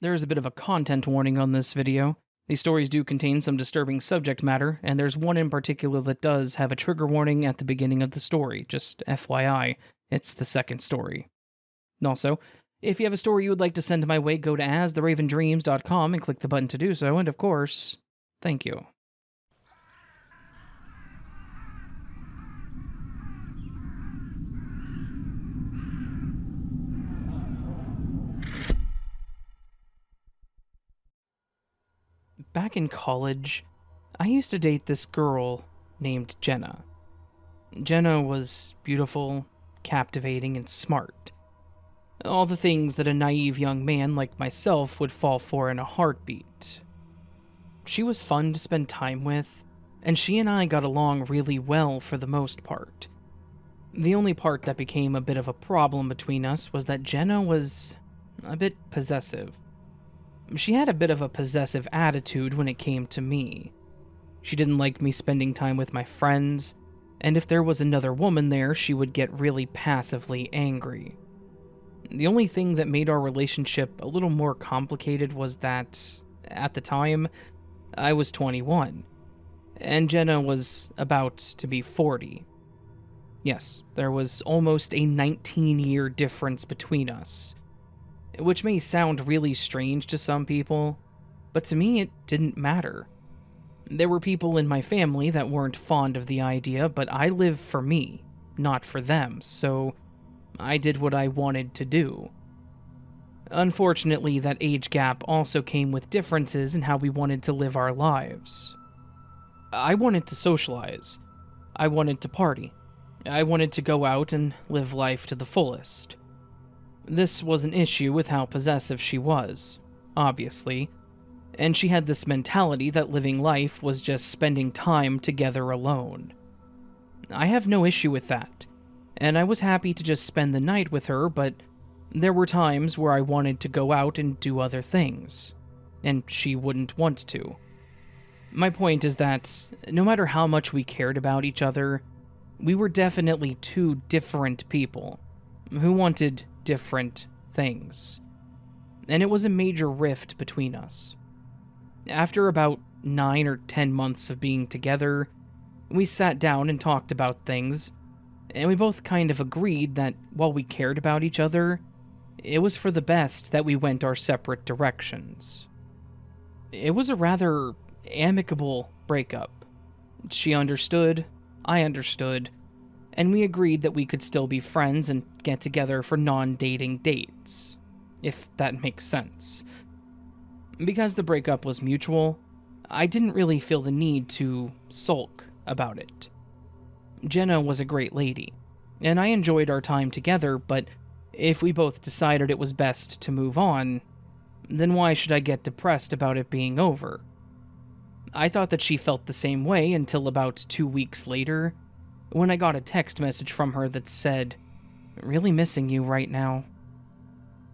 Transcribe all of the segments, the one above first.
There is a bit of a content warning on this video. These stories do contain some disturbing subject matter, and there's one in particular that does have a trigger warning at the beginning of the story, just FYI. It's the second story. Also, if you have a story you would like to send my way, go to astheravendreams.com and click the button to do so, and of course, thank you. Back in college, I used to date this girl named Jenna. Jenna was beautiful, captivating, and smart. All the things that a naive young man like myself would fall for in a heartbeat. She was fun to spend time with, and she and I got along really well for the most part. The only part that became a bit of a problem between us was that Jenna was a bit possessive. She had a bit of a possessive attitude when it came to me. She didn't like me spending time with my friends, and if there was another woman there, she would get really passively angry. The only thing that made our relationship a little more complicated was that, at the time, I was 21, and Jenna was about to be 40. Yes, there was almost a 19-year difference between us, which may sound really strange to some people, but to me it didn't matter. There were people in my family that weren't fond of the idea, but I live for me, not for them, so I did what I wanted to do. Unfortunately, that age gap also came with differences in how we wanted to live our lives. I wanted to socialize. I wanted to party. I wanted to go out and live life to the fullest. This was an issue with how possessive she was, obviously, and she had this mentality that living life was just spending time together alone. I have no issue with that, and I was happy to just spend the night with her, but there were times where I wanted to go out and do other things, and she wouldn't want to. My point is that, no matter how much we cared about each other, we were definitely two different people who wanted different things, and it was a major rift between us. After about 9 or 10 months of being together, we sat down and talked about things, and we both kind of agreed that while we cared about each other, it was for the best that we went our separate directions. It was a rather amicable breakup. She understood, I understood, and we agreed that we could still be friends and get together for non-dating dates, if that makes sense. Because the breakup was mutual, I didn't really feel the need to sulk about it. Jenna was a great lady, and I enjoyed our time together, but if we both decided it was best to move on, then why should I get depressed about it being over? I thought that she felt the same way until about 2 weeks later, when I got a text message from her that said, "Really missing you right now."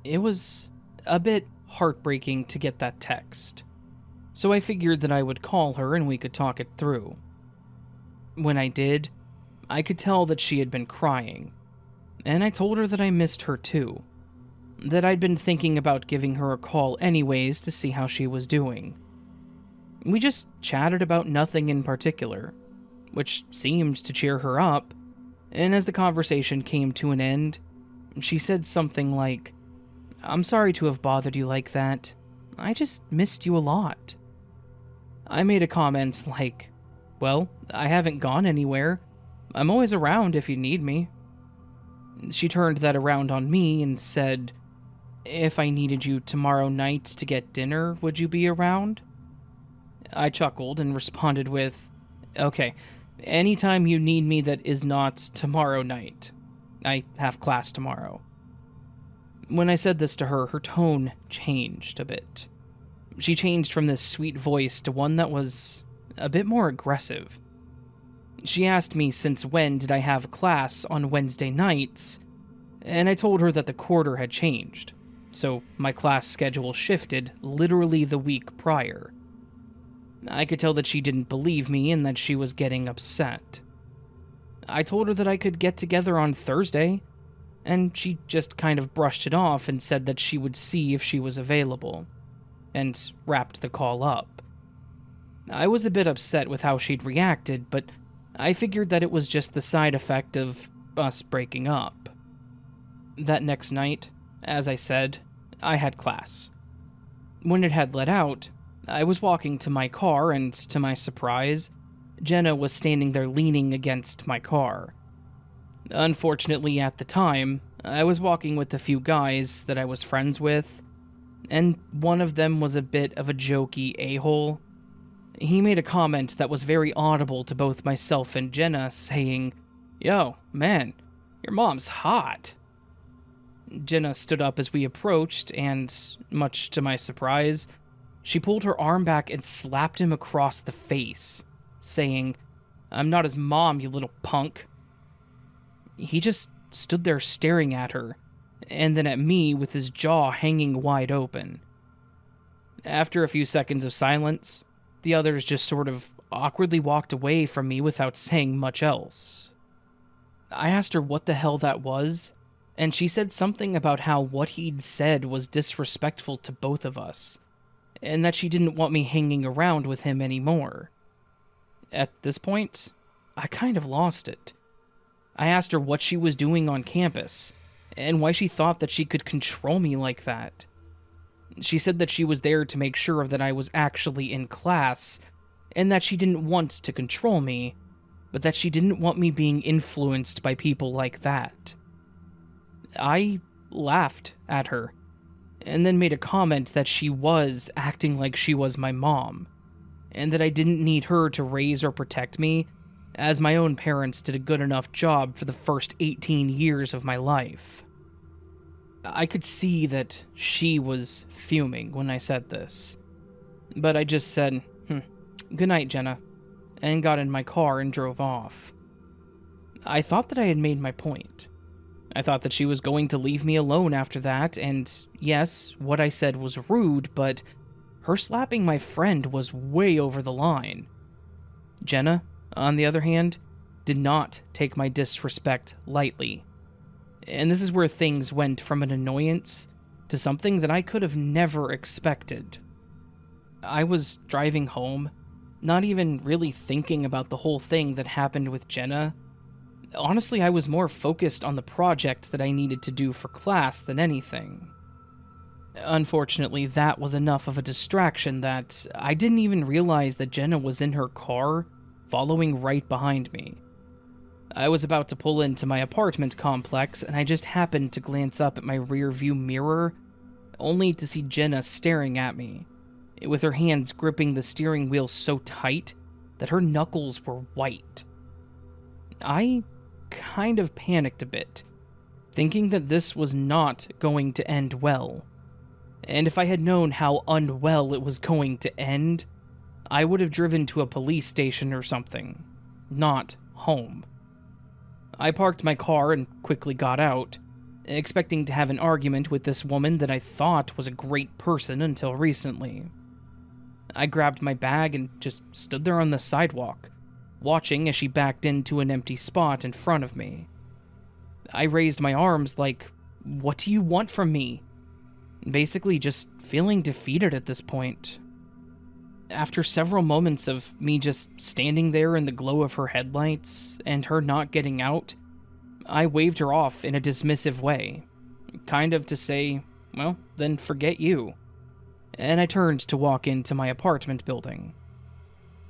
It was a bit heartbreaking to get that text, so I figured that I would call her and we could talk it through. When I did, I could tell that she had been crying, and I told her that I missed her too, that I'd been thinking about giving her a call anyways to see how she was doing. We just chatted about nothing in particular, which seemed to cheer her up, and as the conversation came to an end, she said something like, "I'm sorry to have bothered you like that. I just missed you a lot." I made a comment like, "Well, I haven't gone anywhere. I'm always around if you need me." She turned that around on me and said, "If I needed you tomorrow night to get dinner, would you be around?" I chuckled and responded with, "Okay, anytime you need me that is not tomorrow night. I have class tomorrow." When I said this to her, her tone changed a bit. She changed from this sweet voice to one that was a bit more aggressive. She asked me since when did I have class on Wednesday nights, and I told her that the quarter had changed, so my class schedule shifted literally the week prior. I could tell that she didn't believe me and that she was getting upset. I told her that I could get together on Thursday, and she just kind of brushed it off and said that she would see if she was available, and wrapped the call up. I was a bit upset with how she'd reacted, but I figured that it was just the side effect of us breaking up. That next night, as I said, I had class. When it had let out, I was walking to my car, and to my surprise, Jenna was standing there leaning against my car. Unfortunately, at the time, I was walking with a few guys that I was friends with, and one of them was a bit of a jokey a-hole. He made a comment that was very audible to both myself and Jenna, saying, "Yo, man, your mom's hot." Jenna stood up as we approached, and, much to my surprise, she pulled her arm back and slapped him across the face, saying, "I'm not his mom, you little punk." He just stood there staring at her, and then at me with his jaw hanging wide open. After a few seconds of silence, the others just sort of awkwardly walked away from me without saying much else. I asked her what the hell that was, and she said something about how what he'd said was disrespectful to both of us, and that she didn't want me hanging around with him anymore. At this point, I kind of lost it. I asked her what she was doing on campus, and why she thought that she could control me like that. She said that she was there to make sure that I was actually in class, and that she didn't want to control me, but that she didn't want me being influenced by people like that. I laughed at her, and then made a comment that she was acting like she was my mom, and that I didn't need her to raise or protect me, as my own parents did a good enough job for the first 18 years of my life. I could see that she was fuming when I said this, but I just said, "Good night, Jenna," and got in my car and drove off. I thought that I had made my point. I thought that she was going to leave me alone after that, and yes, what I said was rude, but her slapping my friend was way over the line. Jenna, on the other hand, did not take my disrespect lightly. And this is where things went from an annoyance to something that I could have never expected. I was driving home, not even really thinking about the whole thing that happened with Jenna. Honestly, I was more focused on the project that I needed to do for class than anything. Unfortunately, that was enough of a distraction that I didn't even realize that Jenna was in her car, following right behind me. I was about to pull into my apartment complex, and I just happened to glance up at my rear view mirror, only to see Jenna staring at me, with her hands gripping the steering wheel so tight that her knuckles were white. I kind of panicked a bit, thinking that this was not going to end well. And if I had known how unwell it was going to end, I would have driven to a police station or something, not home. I parked my car and quickly got out, expecting to have an argument with this woman that I thought was a great person until recently. I grabbed my bag and just stood there on the sidewalk, watching as she backed into an empty spot in front of me. I raised my arms like, "What do you want from me?" Basically just feeling defeated at this point. After several moments of me just standing there in the glow of her headlights and her not getting out, I waved her off in a dismissive way, kind of to say, "Well, then forget you." And I turned to walk into my apartment building.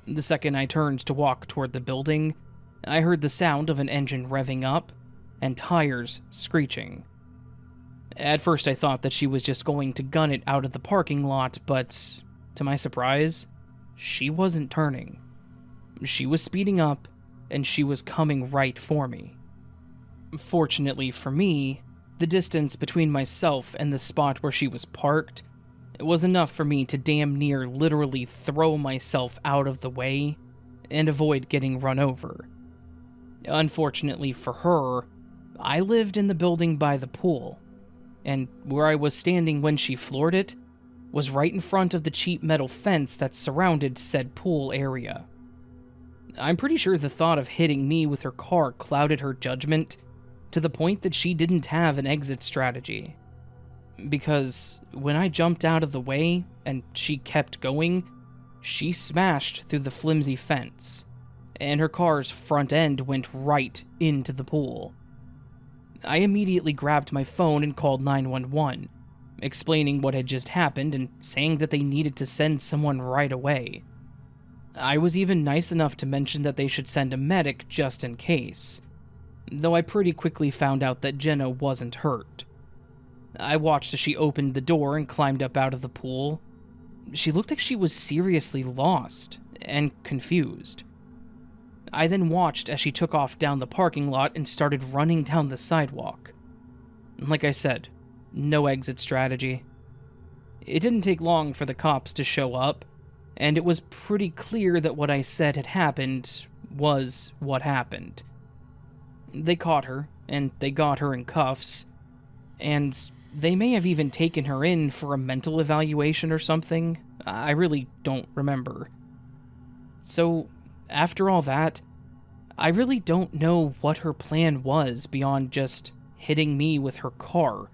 The second I turned to walk toward the building, I heard the sound of an engine revving up and tires screeching. At first I thought that she was just going to gun it out of the parking lot, but to my surprise, she wasn't turning. She was speeding up, and she was coming right for me. Fortunately for me, the distance between myself and the spot where she was parked was enough for me to damn near literally throw myself out of the way and avoid getting run over. Unfortunately for her, I lived in the building by the pool, and where I was standing when she floored it was right in front of the cheap metal fence that surrounded said pool area. I'm pretty sure the thought of hitting me with her car clouded her judgment to the point that she didn't have an exit strategy. Because when I jumped out of the way and she kept going, she smashed through the flimsy fence, and her car's front end went right into the pool. I immediately grabbed my phone and called 911, explaining what had just happened and saying that they needed to send someone right away. I was even nice enough to mention that they should send a medic just in case, though I pretty quickly found out that Jenna wasn't hurt. I watched as she opened the door and climbed up out of the pool. She looked like she was seriously lost and confused. I then watched as she took off down the parking lot and started running down the sidewalk. Like I said, no exit strategy. It didn't take long for the cops to show up, and it was pretty clear that what I said had happened was what happened. They caught her, and they got her in cuffs, and they may have even taken her in for a mental evaluation or something. I really don't remember. So, after all that, I really don't know what her plan was beyond just hitting me with her car.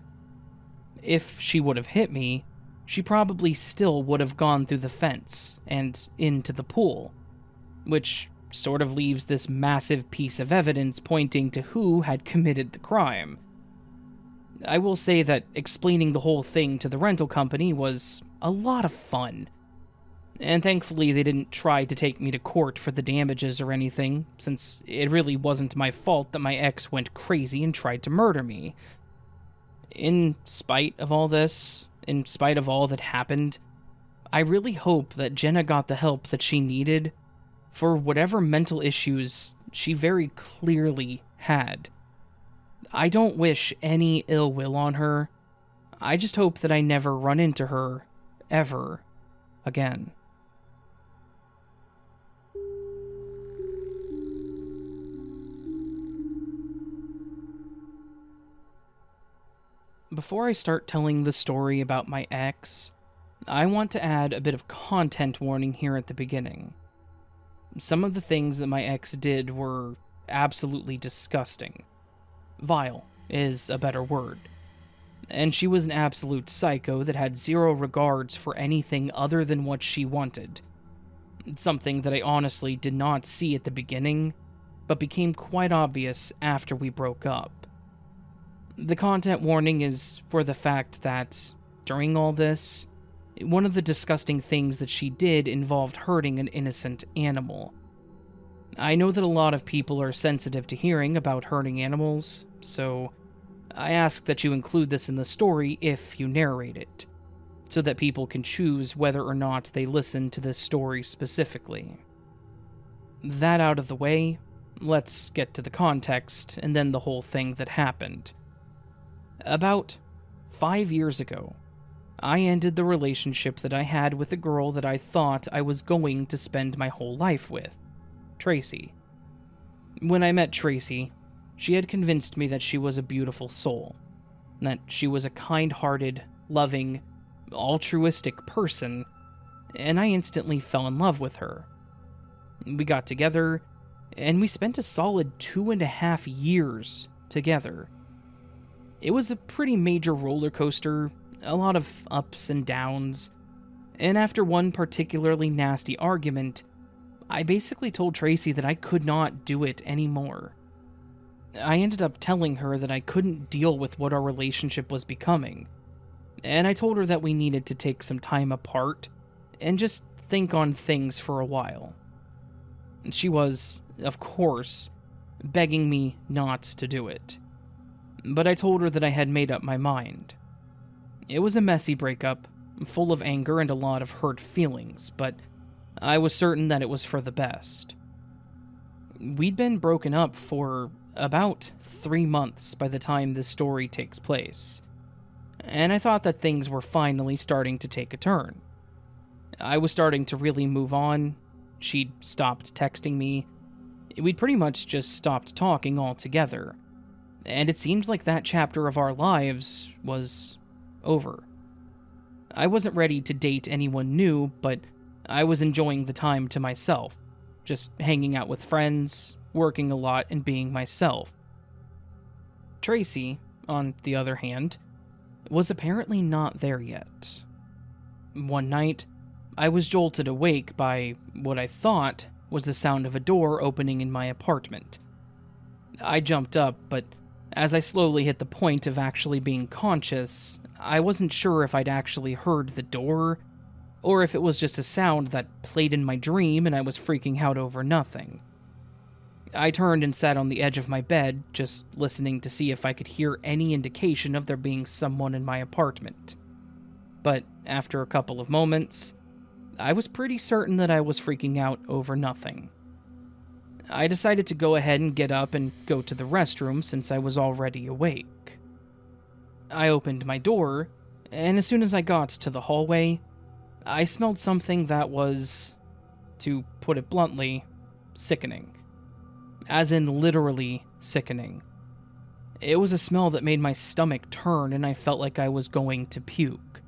If she would have hit me, she probably still would have gone through the fence and into the pool, which sort of leaves this massive piece of evidence pointing to who had committed the crime. I will say that explaining the whole thing to the rental company was a lot of fun, and thankfully they didn't try to take me to court for the damages or anything, since it really wasn't my fault that my ex went crazy and tried to murder me. In spite of all this, in spite of all that happened, I really hope that Jenna got the help that she needed for whatever mental issues she very clearly had. I don't wish any ill will on her. I just hope that I never run into her, ever, again. Before I start telling the story about my ex, I want to add a bit of content warning here at the beginning. Some of the things that my ex did were absolutely disgusting. Vile is a better word. And she was an absolute psycho that had zero regards for anything other than what she wanted. Something that I honestly did not see at the beginning, but became quite obvious after we broke up. The content warning is for the fact that, during all this, one of the disgusting things that she did involved hurting an innocent animal. I know that a lot of people are sensitive to hearing about hurting animals, so I ask that you include this in the story if you narrate it, so that people can choose whether or not they listen to this story specifically. That out of the way, let's get to the context and then the whole thing that happened. About 5 years ago, I ended the relationship that I had with a girl that I thought I was going to spend my whole life with, Tracy. When I met Tracy, she had convinced me that she was a beautiful soul, that she was a kind-hearted, loving, altruistic person, and I instantly fell in love with her. We got together, and we spent a solid 2.5 years together. It was a pretty major roller coaster, a lot of ups and downs, and after one particularly nasty argument, I basically told Tracy that I could not do it anymore. I ended up telling her that I couldn't deal with what our relationship was becoming, and I told her that we needed to take some time apart and just think on things for a while. She was, of course, begging me not to do it, but I told her that I had made up my mind. It was a messy breakup, full of anger and a lot of hurt feelings, but I was certain that it was for the best. We'd been broken up for about 3 months by the time this story takes place, and I thought that things were finally starting to take a turn. I was starting to really move on. She'd stopped texting me. We'd pretty much just stopped talking altogether, and it seemed like that chapter of our lives was over. I wasn't ready to date anyone new, but I was enjoying the time to myself, just hanging out with friends, working a lot, and being myself. Tracy, on the other hand, was apparently not there yet. One night, I was jolted awake by what I thought was the sound of a door opening in my apartment. I jumped up, but as I slowly hit the point of actually being conscious, I wasn't sure if I'd actually heard the door, or if it was just a sound that played in my dream and I was freaking out over nothing. I turned and sat on the edge of my bed, just listening to see if I could hear any indication of there being someone in my apartment. But after a couple of moments, I was pretty certain that I was freaking out over nothing. I decided to go ahead and get up and go to the restroom since I was already awake. I opened my door, and as soon as I got to the hallway, I smelled something that was, to put it bluntly, sickening. As in literally sickening. It was a smell that made my stomach turn and I felt like I was going to puke.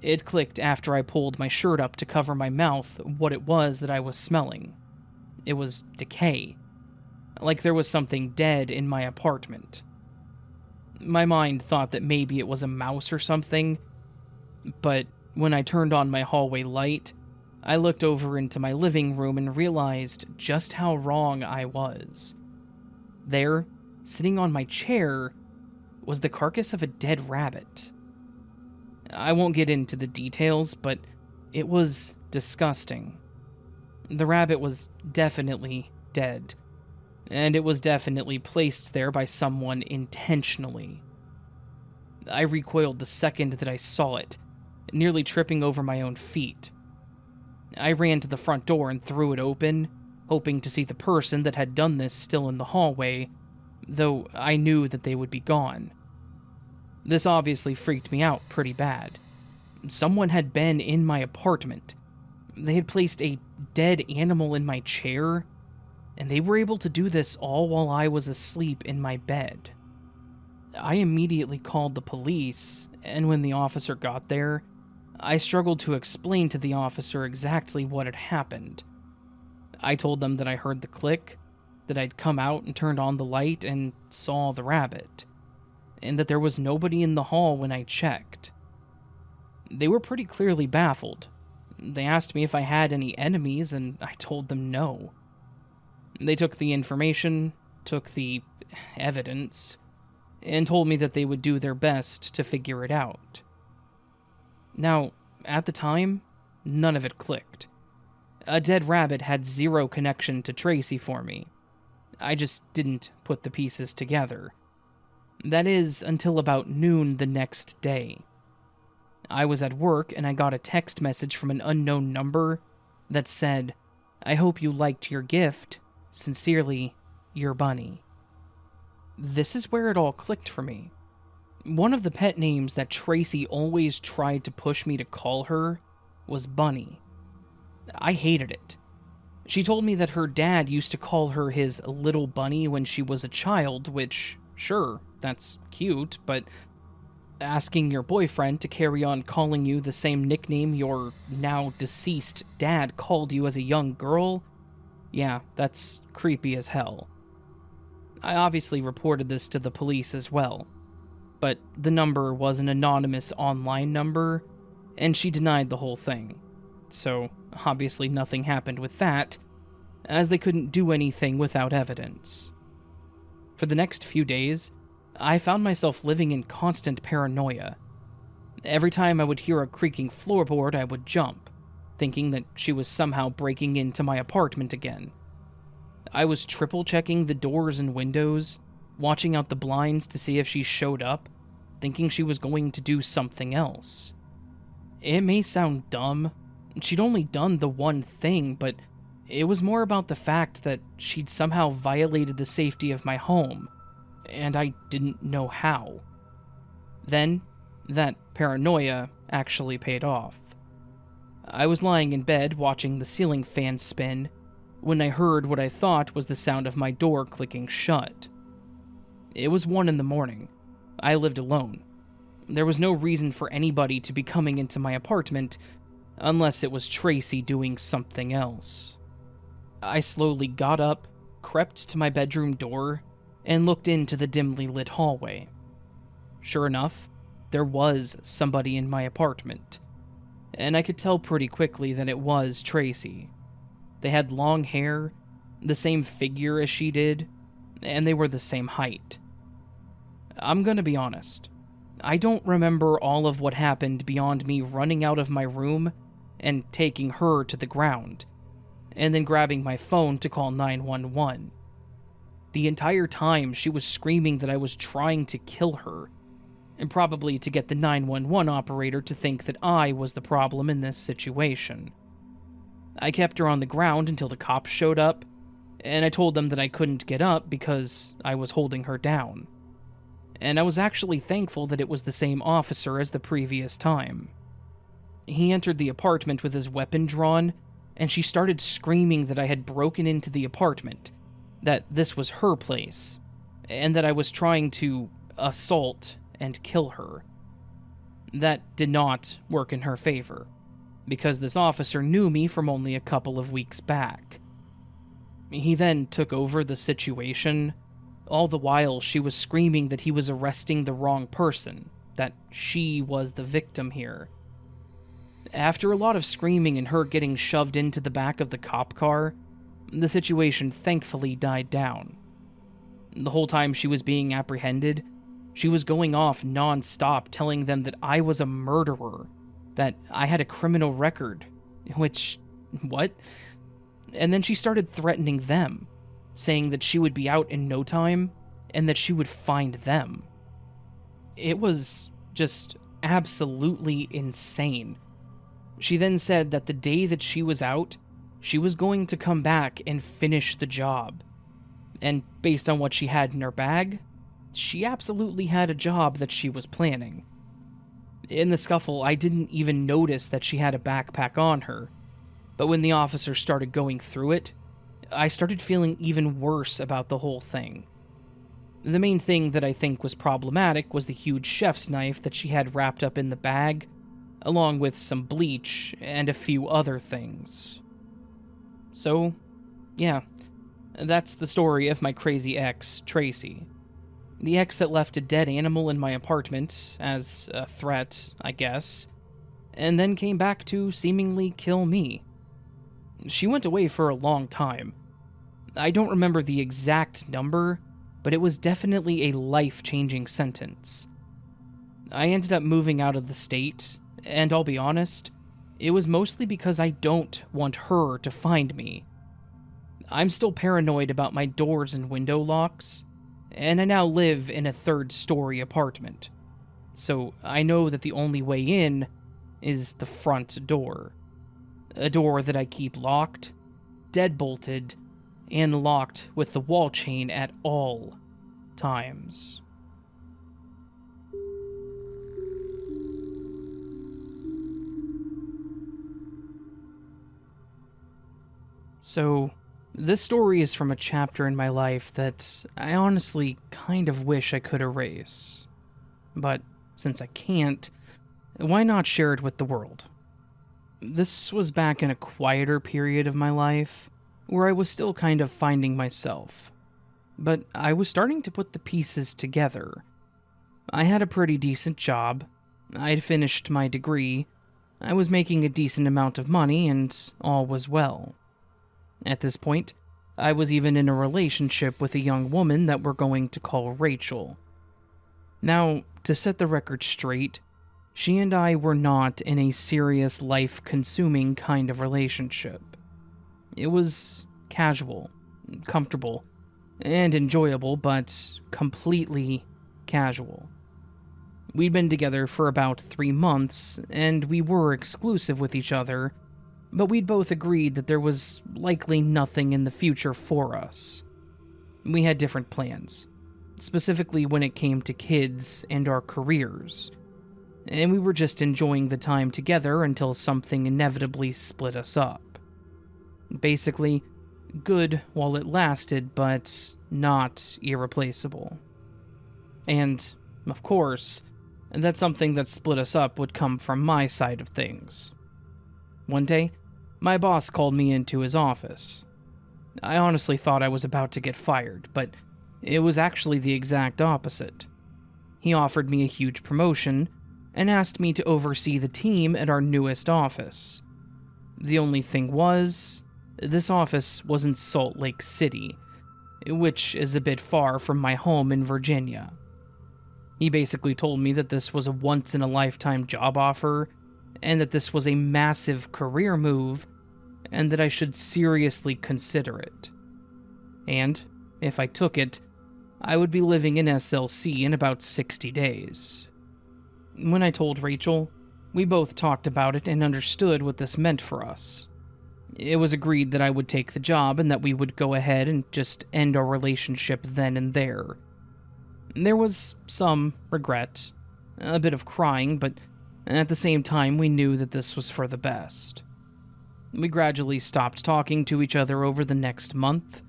It clicked after I pulled my shirt up to cover my mouth what it was that I was smelling. It was decay. Like there was something dead in my apartment. My mind thought that maybe it was a mouse or something, but when I turned on my hallway light, I looked over into my living room and realized just how wrong I was. There, sitting on my chair, was the carcass of a dead rabbit. I won't get into the details, but it was disgusting. The rabbit was definitely dead, and it was definitely placed there by someone intentionally. I recoiled the second that I saw it, nearly tripping over my own feet. I ran to the front door and threw it open, hoping to see the person that had done this still in the hallway, though I knew that they would be gone. This obviously freaked me out pretty bad. Someone had been in my apartment. They had placed a dead animal in my chair, and they were able to do this all while I was asleep in my bed. I immediately called the police, and when the officer got there, I struggled to explain to the officer exactly what had happened. I told them that I heard the click, that I'd come out and turned on the light and saw the rabbit, and that there was nobody in the hall when I checked. They were pretty clearly baffled. They asked me if I had any enemies, and I told them no. They took the information, took the evidence, and told me that they would do their best to figure it out. Now, at the time, none of it clicked. A dead rabbit had zero connection to Tracy for me. I just didn't put the pieces together. That is, until about noon the next day. I was at work and I got a text message from an unknown number that said, "I hope you liked your gift. Sincerely, your bunny." This is where it all clicked for me. One of the pet names that Tracy always tried to push me to call her was Bunny. I hated it. She told me that her dad used to call her his little bunny when she was a child, which, sure, that's cute, but asking your boyfriend to carry on calling you the same nickname your now deceased dad called you as a young girl? Yeah, that's creepy as hell. I obviously reported this to the police as well, but the number was an anonymous online number, and she denied the whole thing. So, obviously nothing happened with that, as they couldn't do anything without evidence. For the next few days, I found myself living in constant paranoia. Every time I would hear a creaking floorboard, I would jump, thinking that she was somehow breaking into my apartment again. I was triple-checking the doors and windows, watching out the blinds to see if she showed up, thinking she was going to do something else. It may sound dumb. She'd only done the one thing, but it was more about the fact that she'd somehow violated the safety of my home, and I didn't know how. Then, that paranoia actually paid off. I was lying in bed watching the ceiling fan spin when I heard what I thought was the sound of my door clicking shut. It was 1 a.m. I lived alone. There was no reason for anybody to be coming into my apartment unless it was Tracy doing something else. I slowly got up, crept to my bedroom door, and looked into the dimly lit hallway. Sure enough, there was somebody in my apartment, and I could tell pretty quickly that it was Tracy. They had long hair, the same figure as she did, and they were the same height. I'm gonna be honest, I don't remember all of what happened beyond me running out of my room and taking her to the ground, and then grabbing my phone to call 911. The entire time she was screaming that I was trying to kill her, and probably to get the 911 operator to think that I was the problem in this situation. I kept her on the ground until the cops showed up, and I told them that I couldn't get up because I was holding her down. And I was actually thankful that it was the same officer as the previous time. He entered the apartment with his weapon drawn, and she started screaming that I had broken into the apartment, that this was her place, and that I was trying to assault and kill her. That did not work in her favor, because this officer knew me from only a couple of weeks back. He then took over the situation. All the while, she was screaming that he was arresting the wrong person, that she was the victim here. After a lot of screaming and her getting shoved into the back of the cop car, the situation thankfully died down. The whole time she was being apprehended, she was going off non-stop telling them that I was a murderer, that I had a criminal record, which, what? And then she started threatening them, saying that she would be out in no time, and that she would find them. It was just absolutely insane. She then said that the day that she was out, she was going to come back and finish the job. And based on what she had in her bag, she absolutely had a job that she was planning. In the scuffle, I didn't even notice that she had a backpack on her, but when the officer started going through it, I started feeling even worse about the whole thing. The main thing that I think was problematic was the huge chef's knife that she had wrapped up in the bag, along with some bleach and a few other things. So, yeah, that's the story of my crazy ex, Tracy. The ex that left a dead animal in my apartment as a threat, I guess, and then came back to seemingly kill me. She went away for a long time. I don't remember the exact number, but it was definitely a life-changing sentence. I ended up moving out of the state, and I'll be honest, it was mostly because I don't want her to find me. I'm still paranoid about my doors and window locks, and I now live in a third-story apartment, so I know that the only way in is the front door. A door that I keep locked, deadbolted, and locked with the wall chain at all times. So, this story is from a chapter in my life that I honestly kind of wish I could erase. But since I can't, why not share it with the world? This was back in a quieter period of my life, where I was still kind of finding myself. But I was starting to put the pieces together. I had a pretty decent job, I'd finished my degree, I was making a decent amount of money, and all was well. At this point, I was even in a relationship with a young woman that we're going to call Rachel. Now, to set the record straight, she and I were not in a serious, life-consuming kind of relationship. It was casual, comfortable, and enjoyable, but completely casual. We'd been together for about 3 months, and we were exclusive with each other, but we'd both agreed that there was likely nothing in the future for us. We had different plans, specifically when it came to kids and our careers, and we were just enjoying the time together until something inevitably split us up. Basically, good while it lasted, but not irreplaceable. And, of course, that something that split us up would come from my side of things. One day, my boss called me into his office. I honestly thought I was about to get fired, but It was actually the exact opposite. He offered me a huge promotion and asked me to oversee the team at our newest office. The only thing was, this office was in Salt Lake City, which is a bit far from my home in Virginia. He basically told me that this was a once-in-a-lifetime job offer, and that this was a massive career move, and that I should seriously consider it. And, if I took it, I would be living in SLC in about 60 days. When I told Rachel, we both talked about it and understood what this meant for us. It was agreed that I would take the job and that we would go ahead and just end our relationship then and there. There was some regret, a bit of crying, but at the same time we knew that this was for the best. We gradually stopped talking to each other over the next month,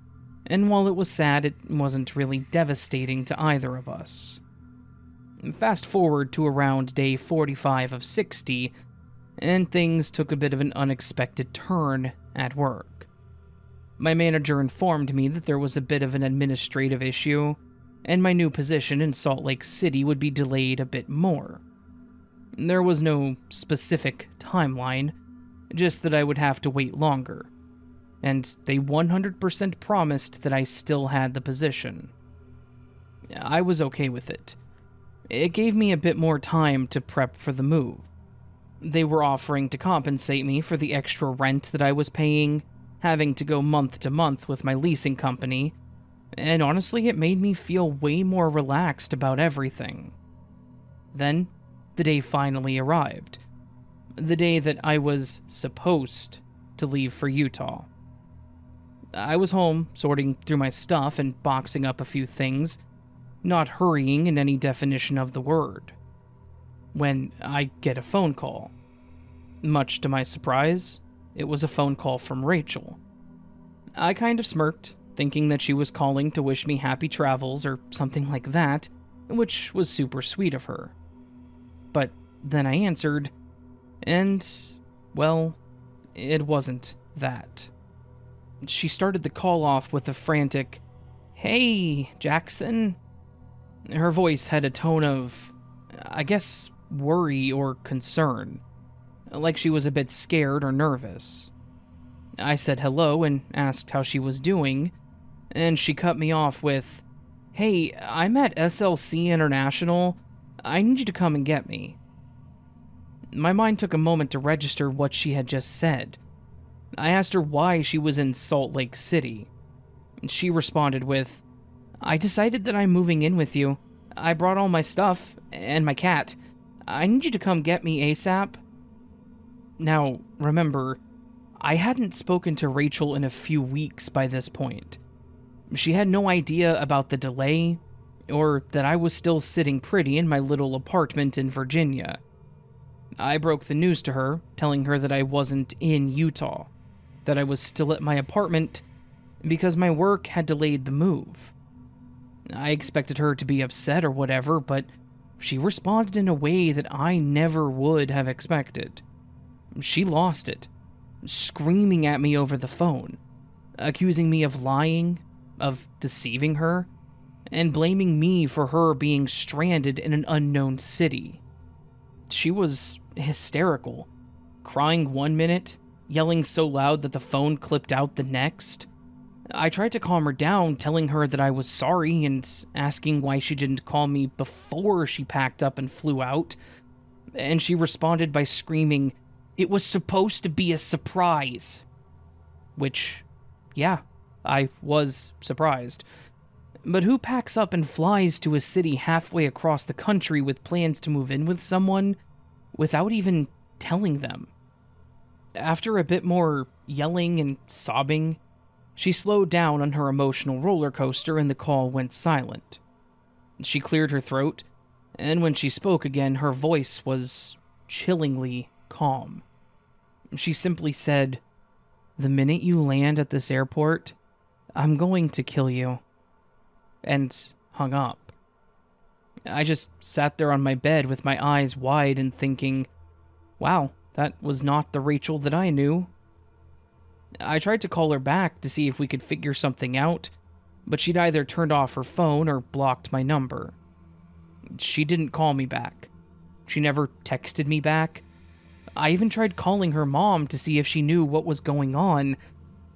and while it was sad, it wasn't really devastating to either of us. Fast forward to around day 45 of 60, and things took a bit of an unexpected turn at work. My manager informed me that there was a bit of an administrative issue, and my new position in Salt Lake City would be delayed a bit more. There was no specific timeline, just that I would have to wait longer, and they 100% promised that I still had the position. I was okay with it. It gave me a bit more time to prep for the move. They were offering to compensate me for the extra rent that I was paying, having to go month to month with my leasing company, and honestly, it made me feel way more relaxed about everything. Then, the day finally arrived. The day that I was supposed to leave for Utah. I was home, sorting through my stuff and boxing up a few things, not hurrying in any definition of the word, when I get a phone call. Much to my surprise, it was a phone call from Rachel. I kind of smirked, thinking that she was calling to wish me happy travels or something like that, which was super sweet of her. But then I answered, and, well, it wasn't that. She started the call off with a frantic, "Hey, Jackson." Her voice had a tone of, I guess, worry or concern, like she was a bit scared or nervous. I said hello and asked how she was doing, and she cut me off with, "Hey, I'm at SLC International. I need you to come and get me." My mind took a moment to register what she had just said. I asked her why she was in Salt Lake City. She responded with, "I decided that I'm moving in with you. I brought all my stuff, and my cat. I need you to come get me ASAP." Now, remember, I hadn't spoken to Rachel in a few weeks by this point. She had no idea about the delay, or that I was still sitting pretty in my little apartment in Virginia. I broke the news to her, telling her that I wasn't in Utah, that I was still at my apartment because my work had delayed the move. I expected her to be upset or whatever, but she responded in a way that I never would have expected. She lost it, screaming at me over the phone, accusing me of lying, of deceiving her, and blaming me for her being stranded in an unknown city. She was hysterical, crying one minute, yelling so loud that the phone clipped out the next. I tried to calm her down, telling her that I was sorry and asking why she didn't call me before she packed up and flew out, and she responded by screaming, "It was supposed to be a surprise." Which, yeah, I was surprised. But who packs up and flies to a city halfway across the country with plans to move in with someone without even telling them? After a bit more yelling and sobbing, she slowed down on her emotional roller coaster and the call went silent. She cleared her throat, and when she spoke again, her voice was chillingly calm. She simply said, "The minute you land at this airport, I'm going to kill you," and hung up. I just sat there on my bed with my eyes wide and thinking, wow, that was not the Rachel that I knew. I tried to call her back to see if we could figure something out, but she'd either turned off her phone or blocked my number. She didn't call me back. She never texted me back. I even tried calling her mom to see if she knew what was going on,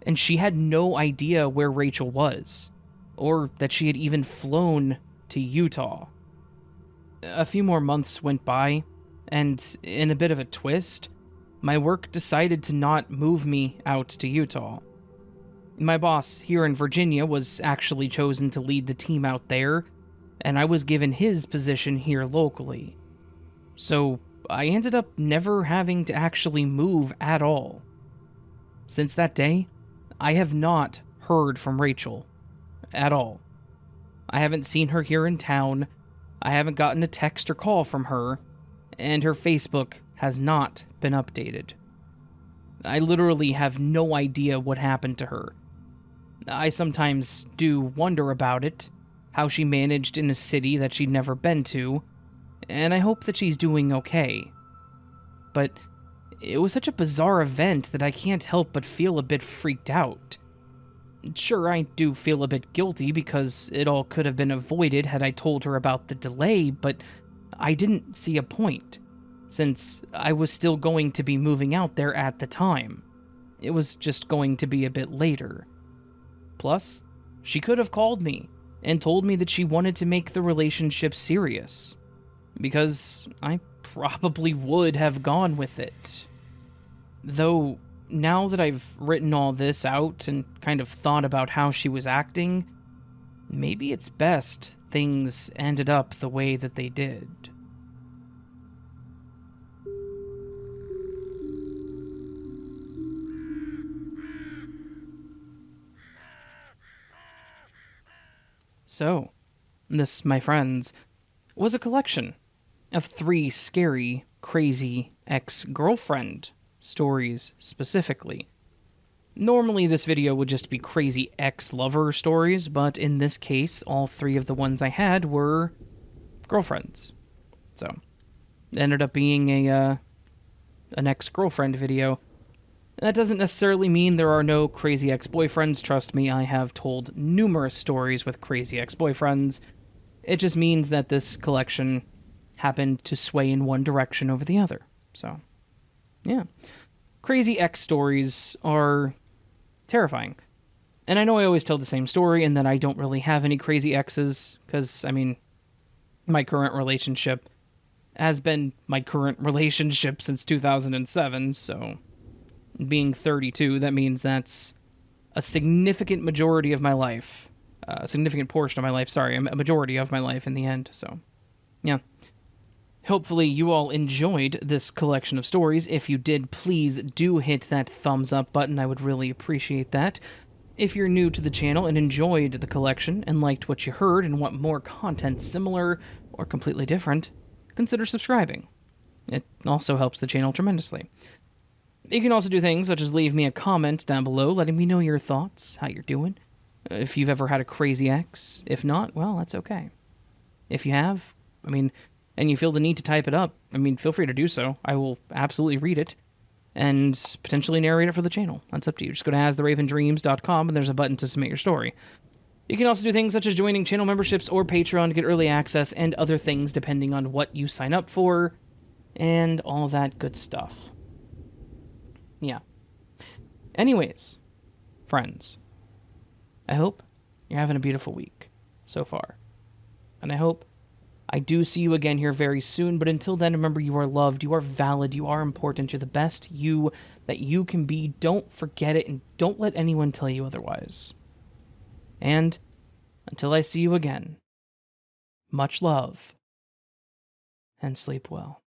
and she had no idea where Rachel was, or that she had even flown to Utah. A few more months went by, and in a bit of a twist, my work decided to not move me out to Utah. My boss here in Virginia was actually chosen to lead the team out there, and I was given his position here locally. So I ended up never having to actually move at all. Since that day, I have not heard from Rachel at all. I haven't seen her here in town, I haven't gotten a text or call from her, and her Facebook has not been updated. I literally have no idea what happened to her. I sometimes do wonder about it, how she managed in a city that she'd never been to, and I hope that she's doing okay. But it was such a bizarre event that I can't help but feel a bit freaked out. Sure, I do feel a bit guilty because it all could have been avoided had I told her about the delay, but I didn't see a point, since I was still going to be moving out there at the time. It was just going to be a bit later. Plus, she could have called me and told me that she wanted to make the relationship serious, because I probably would have gone with it. Though, now that I've written all this out and kind of thought about how she was acting, maybe it's best things ended up the way that they did. So, this, my friends, was a collection of 3 scary, crazy ex-girlfriend stories specifically. Normally this video would just be crazy ex-lover stories, but in this case, all 3 of the ones I had were girlfriends. So, it ended up being an ex-girlfriend video. That doesn't necessarily mean there are no crazy ex-boyfriends. Trust me, I have told numerous stories with crazy ex-boyfriends. It just means that this collection happened to sway in one direction over the other. So, yeah. Crazy ex stories are terrifying. And I know I always tell the same story and that I don't really have any crazy exes, because, I mean, my current relationship has been my current relationship since 2007, so being 32, that means that's a significant majority of my life. A significant portion of my life, sorry, a majority of my life in the end, so, yeah. Hopefully you all enjoyed this collection of stories. If you did, please do hit that thumbs up button. I would really appreciate that. If you're new to the channel and enjoyed the collection and liked what you heard and want more content similar or completely different, consider subscribing. It also helps the channel tremendously. You can also do things such as leave me a comment down below letting me know your thoughts, how you're doing, if you've ever had a crazy ex. If not, well, that's okay. If you have, and you feel the need to type it up, feel free to do so. I will absolutely read it and potentially narrate it for the channel. That's up to you. Just go to astheravendreams.com and there's a button to submit your story. You can also do things such as joining channel memberships or Patreon to get early access and other things depending on what you sign up for and all that good stuff. Yeah. Anyways, friends, I hope you're having a beautiful week so far. And I hope I do see you again here very soon, but until then, remember you are loved, you are valid, you are important, you're the best you that you can be. Don't forget it, and don't let anyone tell you otherwise. And until I see you again, much love, and sleep well.